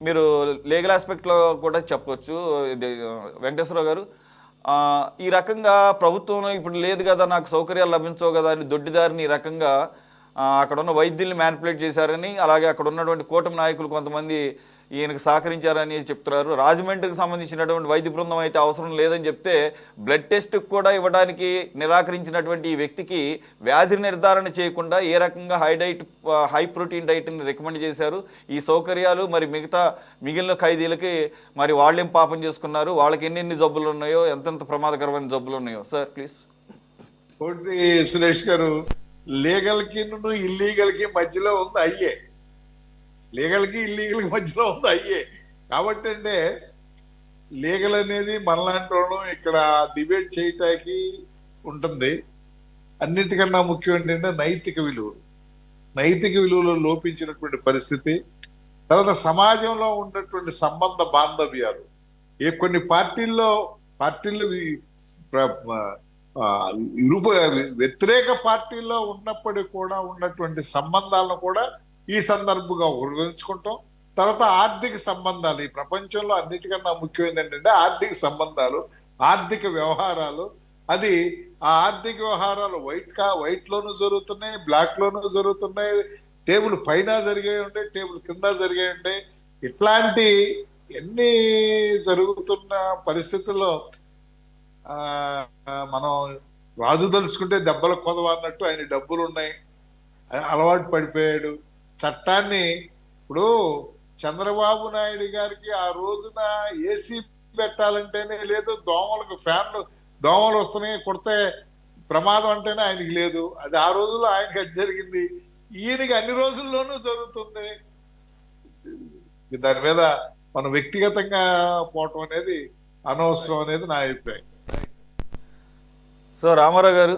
మీరు లీగల్ ఆస్పెక్ట్లో కూడా చెప్పొచ్చు. ఇది వెంకటేశ్వరరావు గారు. ఈ రకంగా ప్రభుత్వం ఇప్పుడు లేదు కదా, నాకు సౌకర్యాలు లభించవు కదా అని దొడ్డిదారిని ఈ రకంగా అక్కడున్న వైద్యుల్ని మ్యానిపులేట్ చేశారని, అలాగే అక్కడ ఉన్నటువంటి కూటమి నాయకులు కొంతమంది ఈయనకు సహకరించారని చెప్తున్నారు. రాజమండ్రికి సంబంధించినటువంటి వైద్య బృందం అయితే అవసరం లేదని చెప్తే బ్లడ్ టెస్ట్కి కూడా ఇవ్వడానికి నిరాకరించినటువంటి ఈ వ్యక్తికి వ్యాధి నిర్ధారణ చేయకుండా ఏ రకంగా హై ప్రోటీన్ డైట్ని రికమెండ్ చేశారు. ఈ సౌకర్యాలు మరి మిగిలిన ఖైదీలకి మరి వాళ్ళేం పాపం చేసుకున్నారు, వాళ్ళకి ఎన్ని జబ్బులు ఉన్నాయో, ఎంతెంత ప్రమాదకరమైన జబ్బులు ఉన్నాయో. Sir please. సురేష్ గారు, లీగల్ కి ఇల్లీగల్ కి మధ్యలో ఉంది అయ్యే. లీగల్ కి ఇల్లీగల్ కి మధ్యలో ఉంది అయ్యే. కాబట్టి అంటే లీగల్ అనేది మనలాంటి వాళ్ళం ఇక్కడ డిబేట్ చేయటానికి ఉంటుంది. అన్నిటికన్నా ముఖ్యం ఏంటంటే నైతిక విలువలు లోపించినటువంటి పరిస్థితి. తర్వాత సమాజంలో ఉన్నటువంటి సంబంధ బాంధవ్యాలు కొన్ని పార్టీల్లో వ్యతిరేక పార్టీల్లో ఉన్నప్పటికీ కూడా ఉన్నటువంటి సంబంధాలను కూడా ఈ సందర్భంగా ఉపయోగించుకుంటాం. తర్వాత ఆర్థిక సంబంధాలు, ఈ ప్రపంచంలో అన్నిటికన్నా ముఖ్యమైనది ఏంటంటే ఆర్థిక సంబంధాలు, ఆర్థిక వ్యవహారాలు. అది ఆ ఆర్థిక వ్యవహారాలు వైట్ లోనూ జరుగుతున్నాయి, బ్లాక్ లోనూ జరుగుతున్నాయి, టేబుల్ పైన జరిగాయి ఉంటాయి, టేబుల్ కింద జరిగాయి ఉంటాయి. ఇట్లాంటి ఎన్ని జరుగుతున్న పరిస్థితుల్లో మనం రాజు తలుచుకుంటే దెబ్బలు కొదవ అన్నట్టు ఆయన డబ్బులు ఉన్నాయి, అలవాటు పడిపోయాడు. చట్టాన్ని ఇప్పుడు చంద్రబాబు నాయుడు గారికి ఆ రోజున ఏసీ పెట్టాలంటేనే లేదు, దోమలు వస్తున్నాయి కొడితే ప్రమాదం అంటేనే ఆయనకి లేదు. అది ఆ రోజుల్లో ఆయనకి అది జరిగింది, ఈయనకి అన్ని రోజుల్లోనూ జరుగుతుంది. దాని మీద మనం వ్యక్తిగతంగా పోవటం అనేది అనవసరం అనేది నా అభిప్రాయం. సో రామారావు గారు